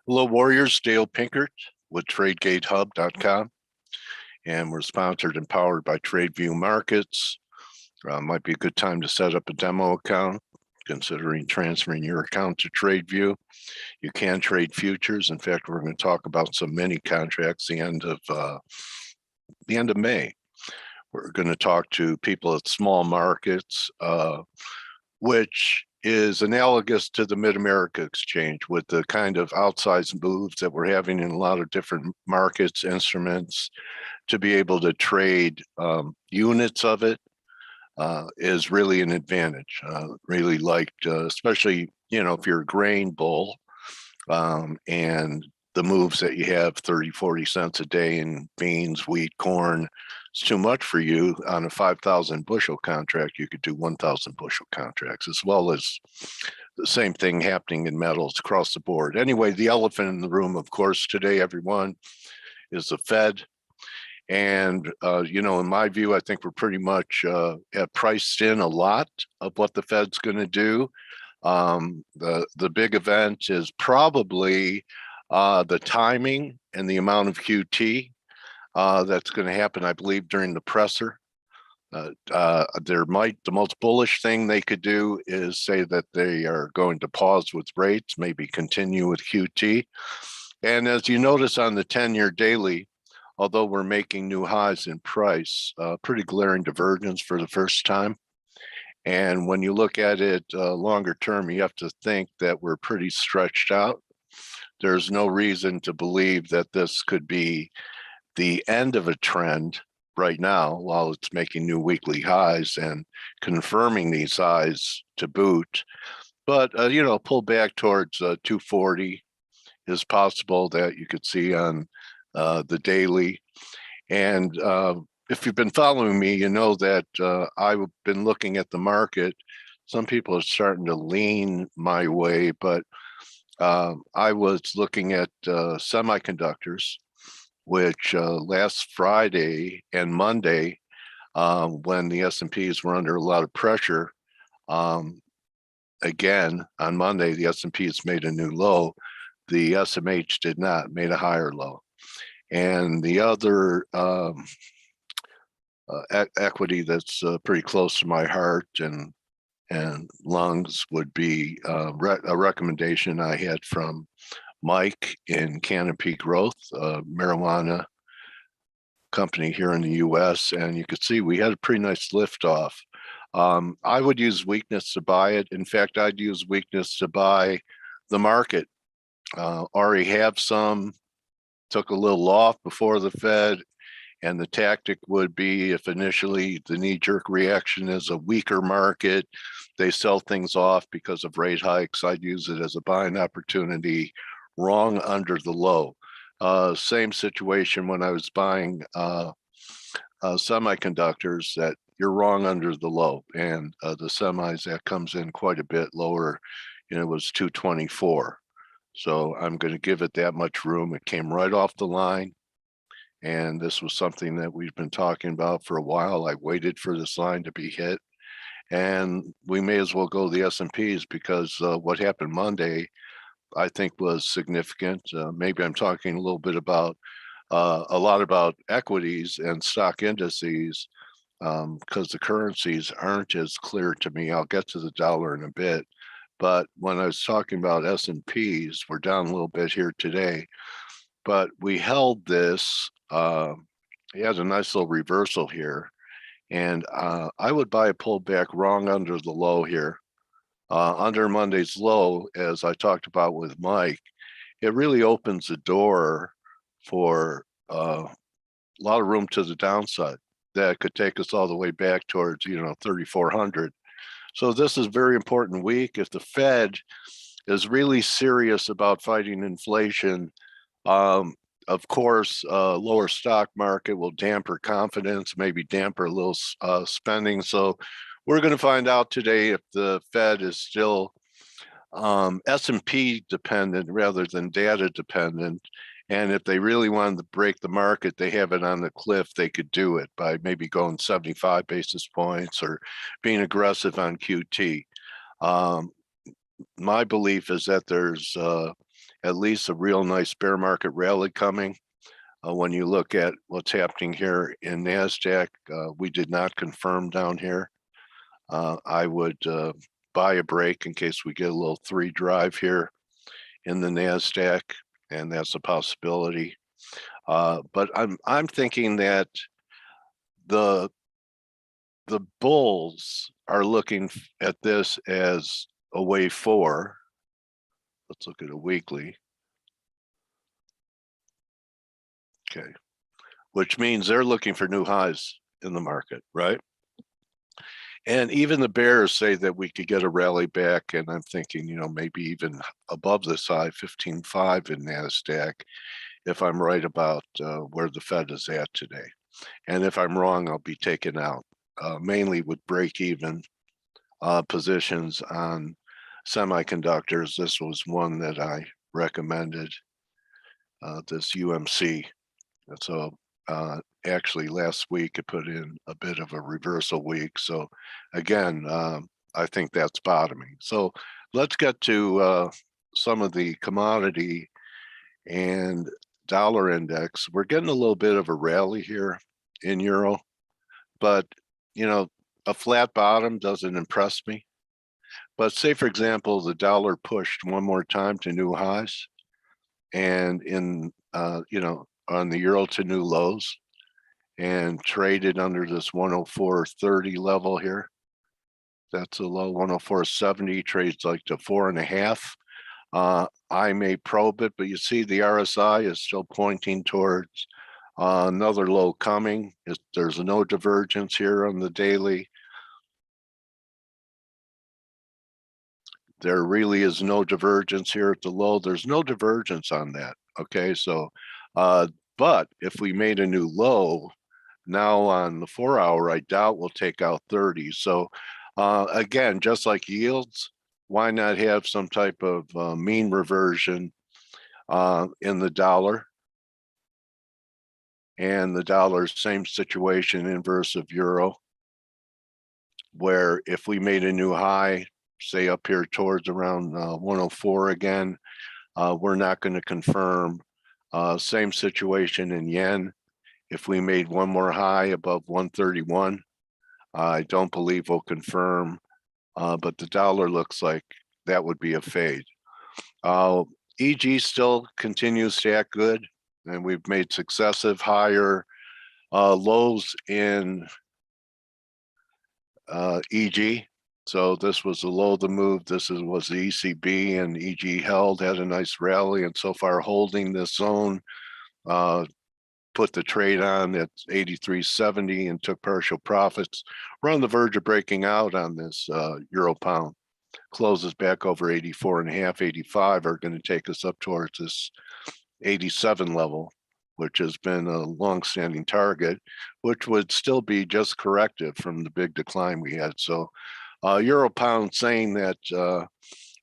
Hello, Warriors. Dale Pinkert with TradeGATEHub.com, and we're sponsored and powered by TradeView Markets. Might be a good time to set up a demo account, considering transferring your account to TradeView. You can trade futures. In fact, we're going to talk about some mini contracts the end of May. We're going to talk to people at small markets, which is analogous to the Mid-America Exchange with the kind of outsized moves that we're having in a lot of different markets, instruments. To be able to trade units of it is really an advantage. Really liked, especially, if you're a grain bull and the moves that you have 30, 40 cents a day in beans, wheat, corn, it's too much for you. On a 5,000 bushel contract, you could do 1,000 bushel contracts, as well as the same thing happening in metals across the board. Anyway, the elephant in the room, of course, today, everyone, is the Fed. And, in my view, I think we're pretty much have priced in a lot of what the Fed's going to do. The big event is probably the timing and the amount of QT that's going to happen, I believe, during the presser. The most bullish thing they could do is say that they are going to pause with rates, maybe continue with QT. And as you notice on the 10-year daily, although we're making new highs in price, pretty glaring divergence for the first time. And when you look at it longer term, you have to think that we're pretty stretched out. There's no reason to believe that this could be the end of a trend right now while it's making new weekly highs and confirming these highs to boot. But, pull back towards 240 is possible that you could see on the daily. And if you've been following me, you know that I've been looking at the market. Some people are starting to lean my way, but I was looking at semiconductors, which last Friday and Monday, when the S&Ps were under a lot of pressure, again, on Monday, the S&Ps made a new low. The SMH did not, made a higher low. And the other equity that's pretty close to my heart and lungs would be a recommendation I had from Mike in Canopy Growth, a marijuana company here in the US. And you could see we had a pretty nice lift off. I would use weakness to buy it. In fact, I'd use weakness to buy the market. Already have some, took a little off before the Fed. And the tactic would be, if initially the knee-jerk reaction is a weaker market, they sell things off because of rate hikes, I'd use it as a buying opportunity wrong under the low. Same situation when I was buying semiconductors, that you're wrong under the low. And the semis, that comes in quite a bit lower. It was 224. So I'm going to give it that much room. It came right off the line. And this was something that we've been talking about for a while. I waited for this line to be hit. And we may as well go the S&Ps because what happened Monday, I think, was significant. Maybe I'm talking a little bit about a lot about equities and stock indices because the currencies aren't as clear to me. I'll get to the dollar in a bit. But when I was talking about S&Ps, we're down a little bit here today. But we held this. He has a nice little reversal here. And I would buy a pullback wrong under the low here. Under Monday's low, as I talked about with Mike, it really opens the door for a lot of room to the downside that could take us all the way back towards, 3,400. So this is a very important week. If the Fed is really serious about fighting inflation, of course, lower stock market will damper confidence, maybe damper a little spending. So we're going to find out today if the Fed is still S&P dependent rather than data dependent. And if they really wanted to break the market, they have it on the cliff, they could do it by maybe going 75 basis points or being aggressive on QT. My belief is that there's at least a real nice bear market rally coming. When you look at what's happening here in NASDAQ, we did not confirm down here. I would buy a break in case we get a little 3 drive here in the NASDAQ, and that's a possibility. But I'm thinking that the bulls are looking at this as a wave 4. Let's look at a weekly. Okay, which means they're looking for new highs in the market, right? And even the bears say that we could get a rally back, and I'm thinking, maybe even above this high, 15.5 in NASDAQ, if I'm right about where the Fed is at today. And if I'm wrong, I'll be taken out, mainly with break-even positions on semiconductors. This was one that I recommended, this UMC. And so actually last week it put in a bit of a reversal week. So again, I think that's bottoming. So let's get to some of the commodity and dollar index. We're getting a little bit of a rally here in euro, but a flat bottom doesn't impress me. But say, for example, the dollar pushed one more time to new highs, and in on the euro to new lows, and traded under this 104.30 level here. That's a low. 104.70 trades like to 4.5. I may probe it, but you see the RSI is still pointing towards another low coming. There's no divergence here on the daily. There really is no divergence here at the low. There's no divergence on that. Okay, so but if we made a new low now on the 4-hour, I doubt we'll take out 30. So again, just like yields, why not have some type of mean reversion in the dollar? And the dollar, same situation, inverse of euro, where if we made a new high, say up here towards around 104 again, we're not going to confirm. Same situation in yen. If we made one more high above 131, I don't believe we'll confirm, but the dollar looks like that would be a fade. EG still continues to act good, and we've made successive higher lows in EG. So this was the low of the move. This was the ECB, and EG held, had a nice rally, and so far holding this zone. Put the trade on at 83.70 and took partial profits. We're on the verge of breaking out on this euro pound. Closes back over 84.5, 85 are going to take us up towards this 87 level, which has been a long-standing target, which would still be just corrective from the big decline we had. So euro pound saying that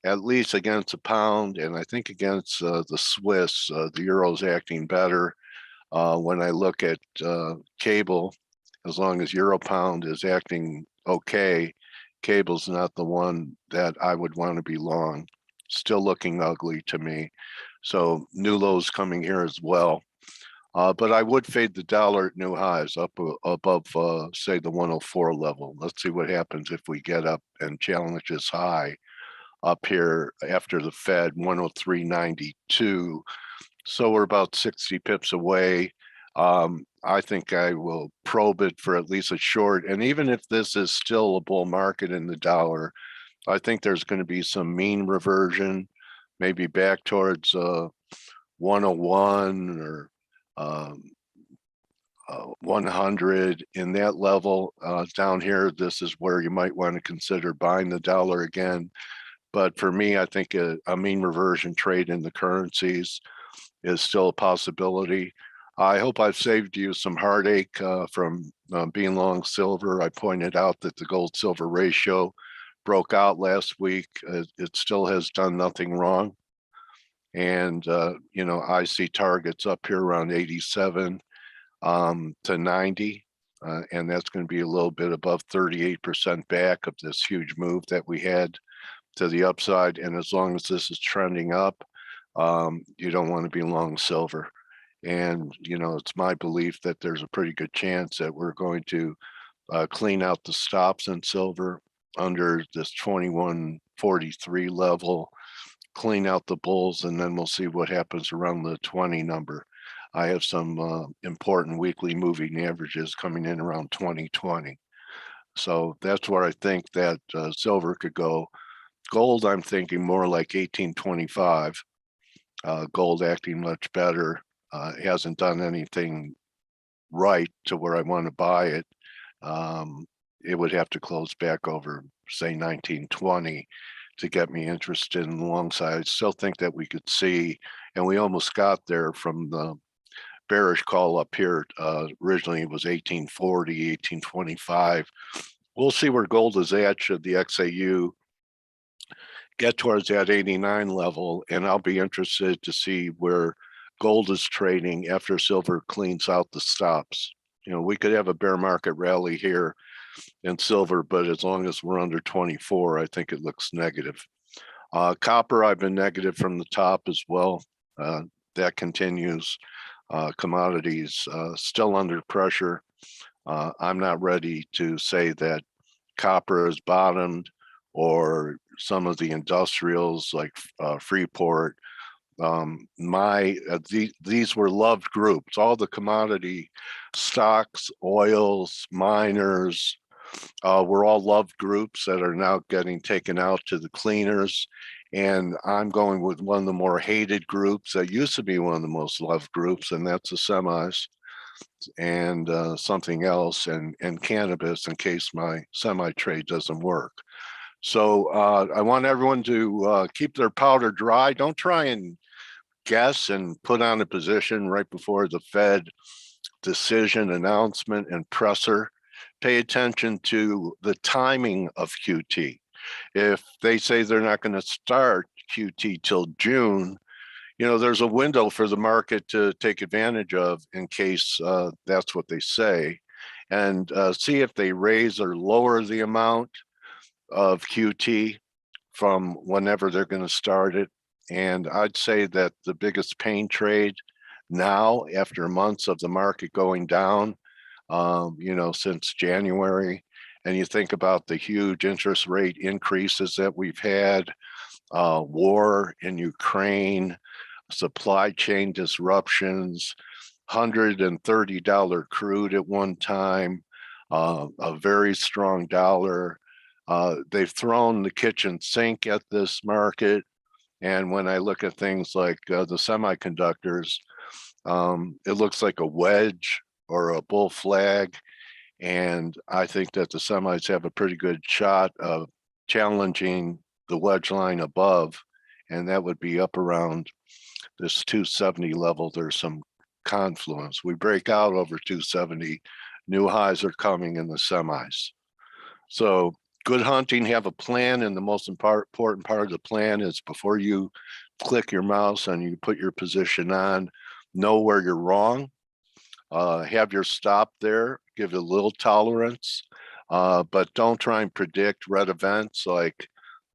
at least against the pound, and I think against the Swiss, the euro is acting better. When I look at cable, as long as euro pound is acting okay, cable's not the one that I would want to be long. Still looking ugly to me. So new lows coming here as well. But I would fade the dollar at new highs up above, say, the 104 level. Let's see what happens if we get up and challenge this high up here after the Fed, 103.92. So we're about 60 pips away. I think I will probe it for at least a short. And even if this is still a bull market in the dollar, I think there's going to be some mean reversion, maybe back towards 101 or 100 in that level. Down here, this is where you might want to consider buying the dollar again. But for me, I think a mean reversion trade in the currencies is still a possibility. I hope I've saved you some heartache from being long silver. I pointed out that the gold silver ratio broke out last week. It still has done nothing wrong. And, I see targets up here around 87 to 90. And that's going to be a little bit above 38% back of this huge move that we had to the upside. And as long as this is trending up, you don't want to be long silver. And, it's my belief that there's a pretty good chance that we're going to clean out the stops in silver under this 2143 level, clean out the bulls, and then we'll see what happens around the 20 number. I have some important weekly moving averages coming in around 2020. So that's where I think that silver could go. Gold, I'm thinking more like 1825. Gold acting much better. It hasn't done anything right to where I want to buy it. It would have to close back over, say, 1920 to get me interested in the long side. I still think that we could see, and we almost got there from the bearish call up here. Originally it was 1840, 1825. We'll see where gold is at should the XAU get towards that 89 level, and I'll be interested to see where gold is trading after silver cleans out the stops. We could have a bear market rally here in silver, but as long as we're under 24, I think it looks negative. Copper, I've been negative from the top as well. That continues. Commodities still under pressure. I'm not ready to say that copper has bottomed, or some of the industrials like Freeport. These were loved groups. All the commodity stocks, oils, miners, were all loved groups that are now getting taken out to the cleaners. And I'm going with one of the more hated groups that used to be one of the most loved groups, and that's the semis, and something else, and cannabis, in case my semi trade doesn't work. So I want everyone to keep their powder dry. Don't try and guess and put on a position right before the Fed decision, announcement, and presser. Pay attention to the timing of QT. If they say they're not going to start QT till June, there's a window for the market to take advantage of in case that's what they say, and see if they raise or lower the amount of QT from whenever they're going to start it. And I'd say that the biggest pain trade now, after months of the market going down, since January, and you think about the huge interest rate increases that we've had, war in Ukraine, supply chain disruptions, $130 crude at one time, a very strong dollar. They've thrown the kitchen sink at this market. And when I look at things like the semiconductors, it looks like a wedge or a bull flag. And I think that the semis have a pretty good shot of challenging the wedge line above. And that would be up around this 270 level. There's some confluence. We break out over 270. New highs are coming in the semis. So good hunting, have a plan. And the most important part of the plan is before you click your mouse and you put your position on, know where you're wrong. Have your stop there, give it a little tolerance, but don't try and predict red events like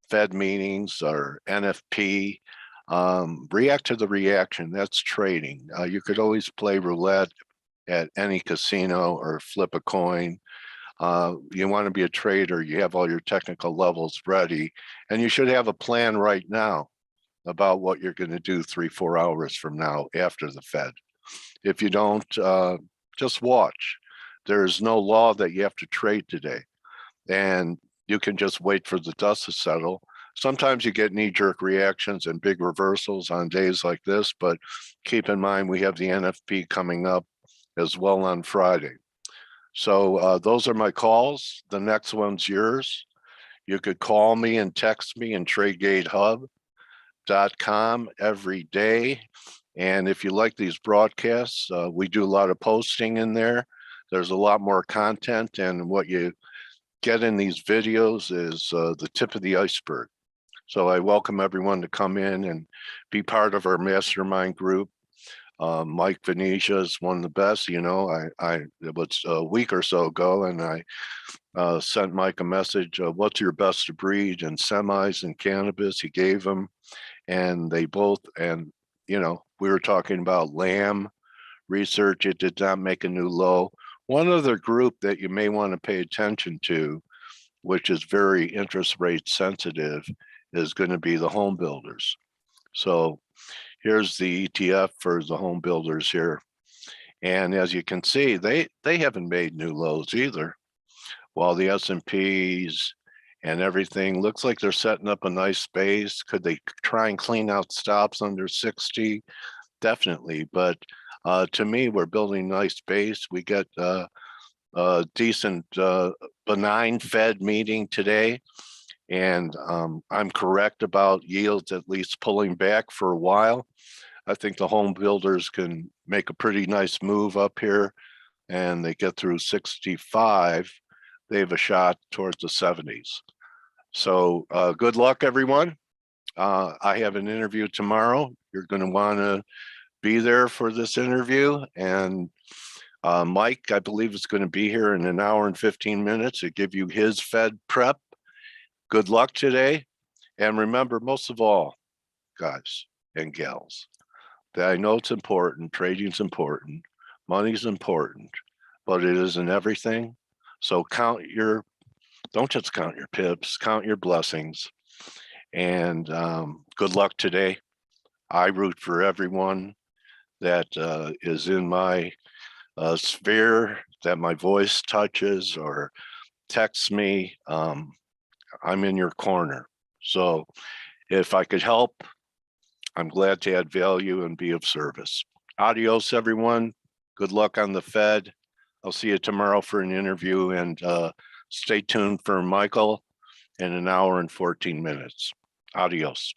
Fed meetings or NFP. React to the reaction. That's trading. You could always play roulette at any casino or flip a coin. You want to be a trader, you have all your technical levels ready, and you should have a plan right now about what you're going to do 3-4 hours from now after the Fed. If you don't, just watch. There's no law that you have to trade today, and you can just wait for the dust to settle. Sometimes you get knee-jerk reactions and big reversals on days like this, but keep in mind we have the NFP coming up as well on Friday. So those are my calls. The next one's yours. You could call me and text me in TradeGATEHub.com every day. And if you like these broadcasts, we do a lot of posting in there. There's a lot more content, and what you get in these videos is the tip of the iceberg. So I welcome everyone to come in and be part of our mastermind group. Mike Venetia is one of the best. It was a week or so ago, and I sent Mike a message, what's your best to breed in semis and cannabis? He gave him, and they both, and you know, we were talking about Lamb research. It did not make a new low. One other group that you may want to pay attention to, which is very interest rate sensitive, is going to be the home builders. So here's the ETF for the home builders here. And as you can see, they haven't made new lows either. While the S&Ps and everything looks like they're setting up a nice space. Could they try and clean out stops under 60? Definitely. But to me, we're building nice base. We get a decent benign Fed meeting today. And I'm correct about yields at least pulling back for a while. I think the home builders can make a pretty nice move up here, and they get through 65. They have a shot towards the 70s. So good luck, everyone. I have an interview tomorrow. You're going to want to be there for this interview. And Mike, I believe, is going to be here in an hour and 15 minutes to give you his Fed prep. Good luck today. And remember, most of all, guys and gals, that I know it's important, trading's important, money's important, but it isn't everything. So don't just count your pips, count your blessings. And good luck today. I root for everyone that is in my sphere that my voice touches or texts me. I'm in your corner. So if I could help, I'm glad to add value and be of service. Adios, everyone. Good luck on the Fed. I'll see you tomorrow for an interview, and stay tuned for Michael in an hour and 14 minutes. Adios.